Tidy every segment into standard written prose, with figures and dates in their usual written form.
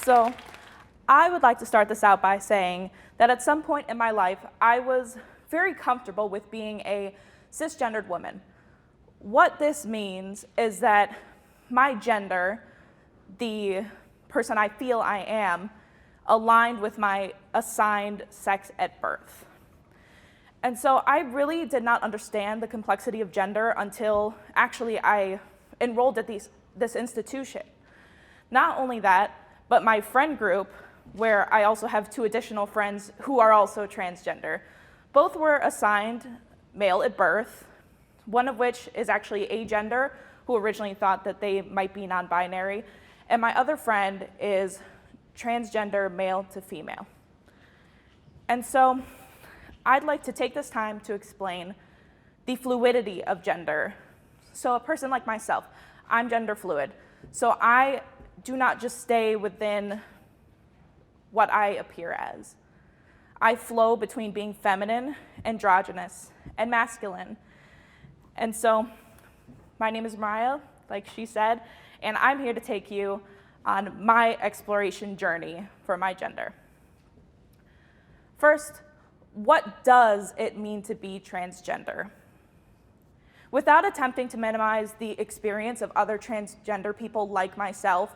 So I would like to start this out by saying that at some point in my life, I was very comfortable with being a cisgendered woman. What this means is that my gender, the person I feel I am, aligned with my assigned sex at birth. And so I really did not understand the complexity of gender until actually I enrolled at this institution. Not only that, but my friend group, where I also have two additional friends who are also transgender, both were assigned male at birth, one of which is actually agender, who originally thought that they might be non-binary, and my other friend is transgender male to female. And so I'd like to take this time to explain the fluidity of gender. So a person like myself, I'm gender fluid. So I do not just stay within what I appear as. I flow between being feminine, androgynous, and masculine. And so my name is Mariah, like she said, and I'm here to take you on my exploration journey for my gender. First, what does it mean to be transgender? Without attempting to minimize the experience of other transgender people like myself,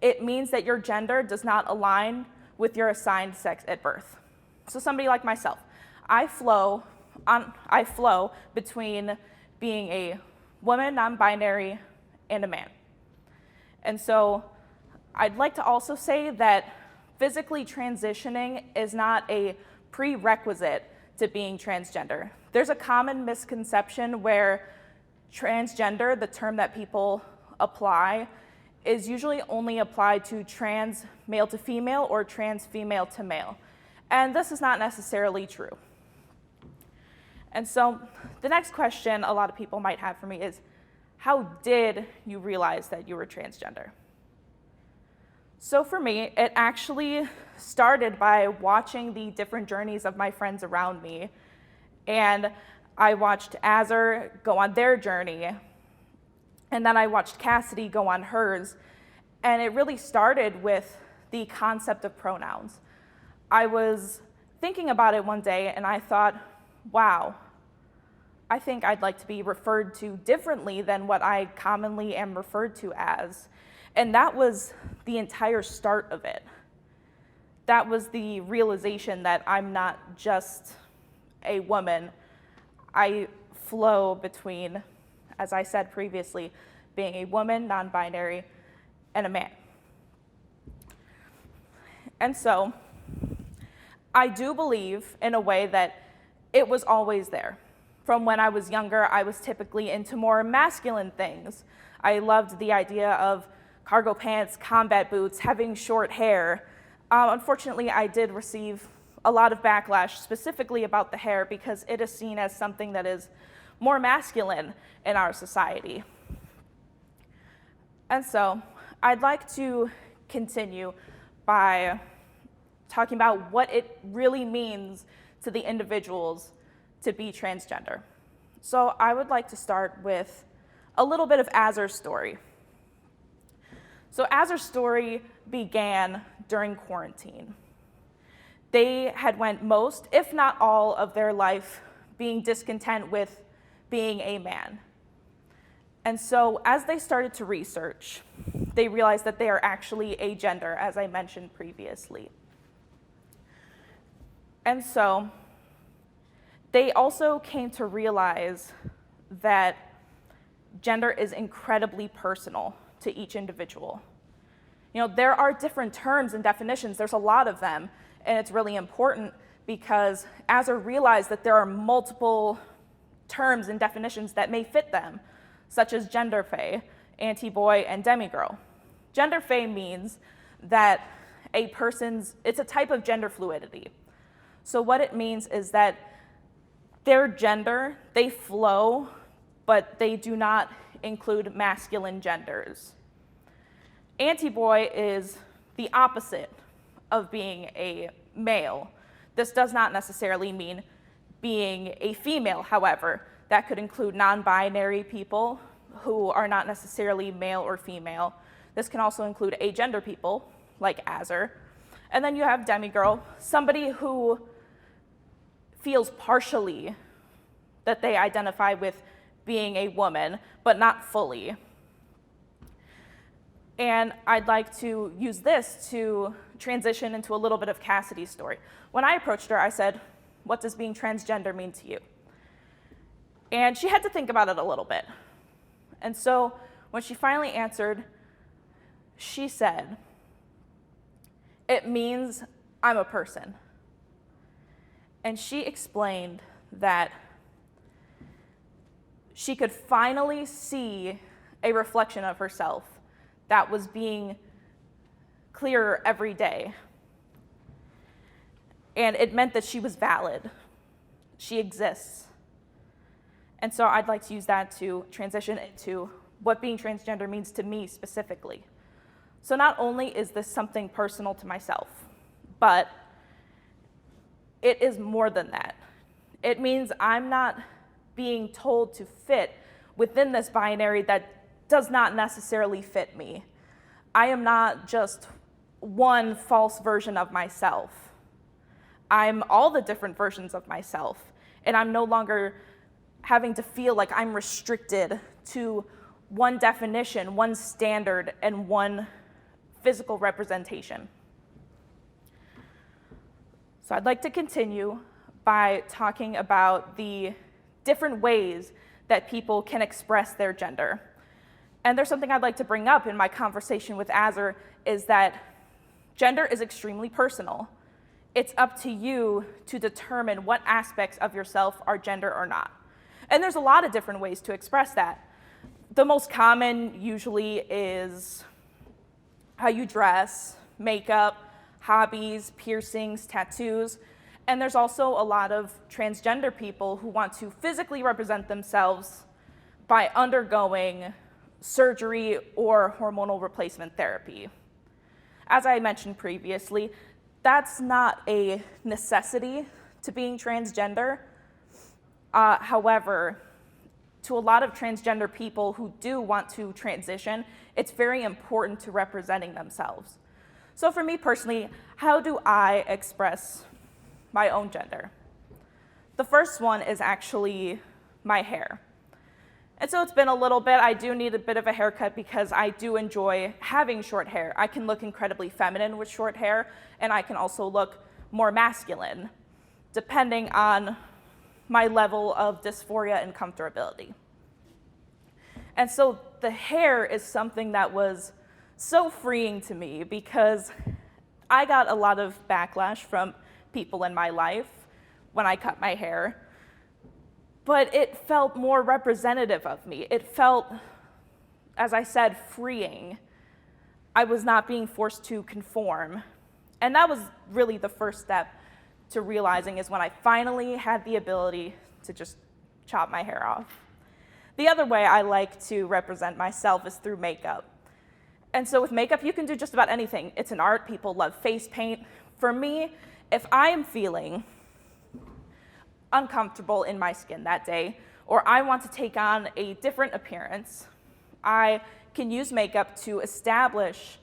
it means that your gender does not align with your assigned sex at birth. So somebody like myself, I flow between being a woman, non-binary, and a man. And so I'd like to also say that physically transitioning is not a prerequisite to being transgender. There's a common misconception where transgender, the term that people apply, is usually only applied to trans male to female or trans female to male. And this is not necessarily true. And so the next question a lot of people might have for me is, how did you realize that you were transgender? So for me, it actually started by watching the different journeys of my friends around me. And I watched Azur go on their journey, and then I watched Cassidy go on hers. And it really started with the concept of pronouns. I was thinking about it one day, and I thought, wow, I think I'd like to be referred to differently than what I commonly am referred to as. And that was the entire start of it. That was the realization that I'm not just a woman. I flow between, as I said previously, being a woman, non-binary, and a man. And so I do believe in a way that it was always there. From when I was younger, I was typically into more masculine things. I loved the idea of cargo pants, combat boots, having short hair. Unfortunately, I did receive a lot of backlash specifically about the hair because it is seen as something that is more masculine in our society. And so I'd like to continue by talking about what it really means to the individuals to be transgender. So I would like to start with a little bit of Azur's story. So Azur's story began during quarantine. They had went most, if not all, of their life being discontent with being a man. And so as they started to research, they realized that they are actually agender, as I mentioned previously. And so they also came to realize that gender is incredibly personal to each individual. You know, there are different terms and definitions, there's a lot of them, and it's really important because Azur realized that there are multiple terms and definitions that may fit them, such as gender fae, anti-boy, and demigirl. Gender fae means that it's a type of gender fluidity. So what it means is that their gender, they flow, but they do not include masculine genders. Anti-boy is the opposite of being a male. This does not necessarily mean being a female, however. That could include non-binary people who are not necessarily male or female. This can also include agender people, like Azur. And then you have demigirl, somebody who feels partially that they identify with being a woman, but not fully. And I'd like to use this to transition into a little bit of Cassidy's story. When I approached her, I said, "What does being transgender mean to you?" And she had to think about it a little bit. And so when she finally answered, she said, "It means I'm a person." And she explained that she could finally see a reflection of herself that was being clearer every day. And it meant that she was valid. She exists. And so I'd like to use that to transition into what being transgender means to me specifically. So not only is this something personal to myself, but it is more than that. It means I'm not being told to fit within this binary that does not necessarily fit me. I am not just one false version of myself. I'm all the different versions of myself, and I'm no longer having to feel like I'm restricted to one definition, one standard, and one physical representation. So I'd like to continue by talking about the different ways that people can express their gender. And there's something I'd like to bring up in my conversation with Azur, is that gender is extremely personal. It's up to you to determine what aspects of yourself are gender or not. And there's a lot of different ways to express that. The most common usually is how you dress, makeup, hobbies, piercings, tattoos. And there's also a lot of transgender people who want to physically represent themselves by undergoing surgery or hormonal replacement therapy. As I mentioned previously, that's not a necessity to being transgender. However, to a lot of transgender people who do want to transition, it's very important to representing themselves. So for me personally, how do I express my own gender? The first one is actually my hair. And so it's been a little bit. I do need a bit of a haircut because I do enjoy having short hair. I can look incredibly feminine with short hair, and I can also look more masculine, depending on my level of dysphoria and comfortability. And so the hair is something that was so freeing to me because I got a lot of backlash from people in my life when I cut my hair, but it felt more representative of me. It felt, as I said, freeing. I was not being forced to conform. And that was really the first step to realizing, is when I finally had the ability to just chop my hair off. The other way I like to represent myself is through makeup. And so with makeup, you can do just about anything. It's an art. People love face paint. For me, if I am feeling uncomfortable in my skin that day, or I want to take on a different appearance, I can use makeup to establish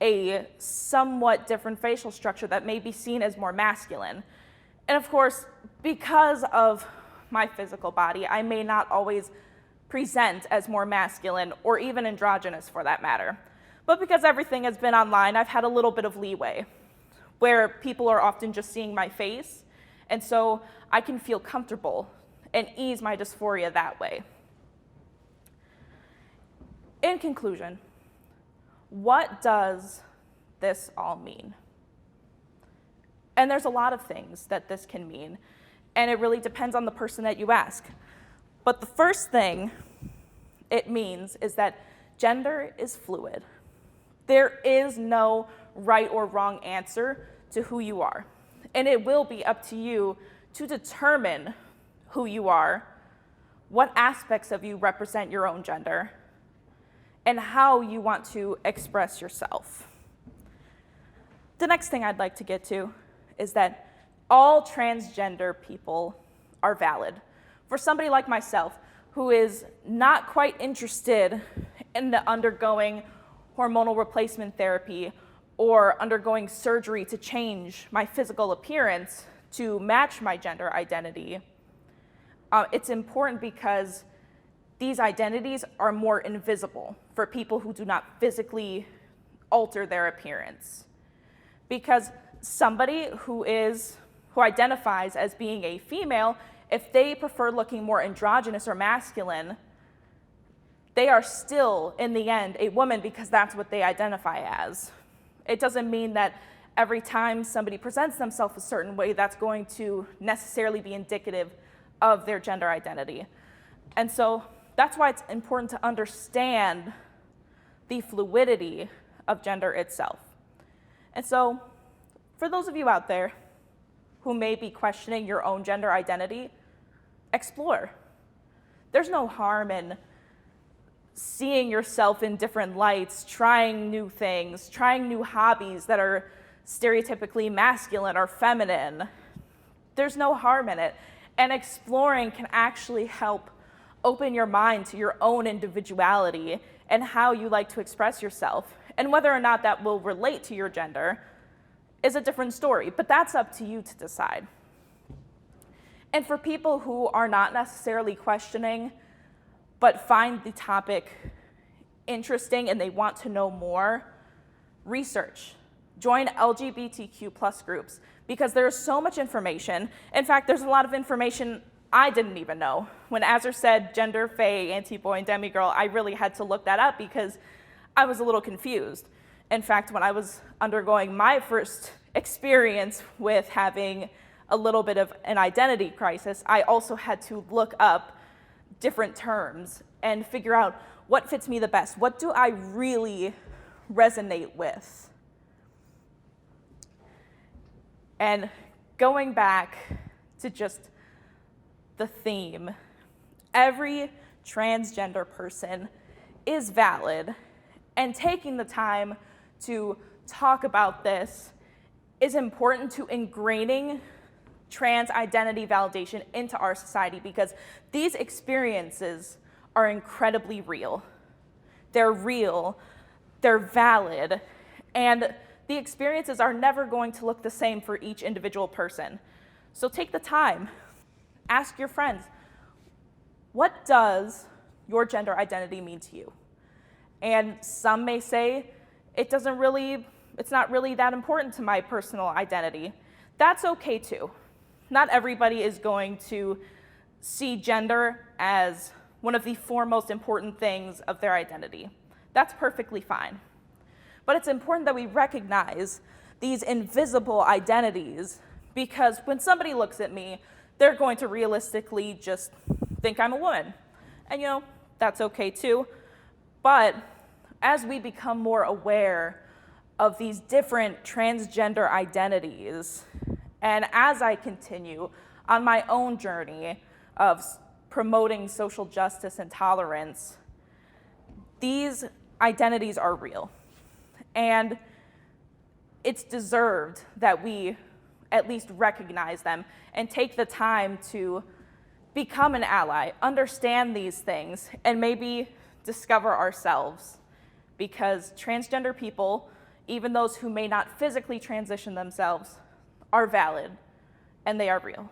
a somewhat different facial structure that may be seen as more masculine. And of course, because of my physical body, I may not always present as more masculine or even androgynous for that matter. But because everything has been online, I've had a little bit of leeway where people are often just seeing my face, and so I can feel comfortable and ease my dysphoria that way. In conclusion, what does this all mean? And there's a lot of things that this can mean, and it really depends on the person that you ask. But the first thing it means is that gender is fluid. There is no right or wrong answer to who you are, and it will be up to you to determine who you are, what aspects of you represent your own gender, and how you want to express yourself. The next thing I'd like to get to is that all transgender people are valid. For somebody like myself, who is not quite interested in undergoing hormonal replacement therapy or undergoing surgery to change my physical appearance to match my gender identity, it's important because these identities are more invisible for people who do not physically alter their appearance. Because somebody who identifies as being a female, if they prefer looking more androgynous or masculine, they are still, in the end, a woman because that's what they identify as. It doesn't mean that every time somebody presents themselves a certain way, that's going to necessarily be indicative of their gender identity. And so that's why it's important to understand the fluidity of gender itself. And so for those of you out there who may be questioning your own gender identity, explore. There's no harm in seeing yourself in different lights, trying new things, trying new hobbies that are stereotypically masculine or feminine. There's no harm in it. And exploring can actually help open your mind to your own individuality and how you like to express yourself. And whether or not that will relate to your gender is a different story, but that's up to you to decide. And for people who are not necessarily questioning, but find the topic interesting and they want to know more, research. Join LGBTQ+ groups because there's so much information. In fact, there's a lot of information I didn't even know. When Azur said gender, fae, anti-boy, and demigirl, I really had to look that up because I was a little confused. In fact, when I was undergoing my first experience with having a little bit of an identity crisis, I also had to look up different terms and figure out what fits me the best. What do I really resonate with? And going back to just the theme, every transgender person is valid, and taking the time to talk about this is important to ingraining trans identity validation into our society because these experiences are incredibly real. They're real, they're valid, and the experiences are never going to look the same for each individual person. So take the time, ask your friends, what does your gender identity mean to you? And some may say, it's not really that important to my personal identity. That's okay too. Not everybody is going to see gender as one of the foremost important things of their identity. That's perfectly fine. But it's important that we recognize these invisible identities because when somebody looks at me, they're going to realistically just think I'm a woman. And that's okay too. But as we become more aware of these different transgender identities, and as I continue on my own journey of promoting social justice and tolerance, these identities are real. And it's deserved that we at least recognize them and take the time to become an ally, understand these things, and maybe discover ourselves. Because transgender people, even those who may not physically transition themselves, are valid and they are real.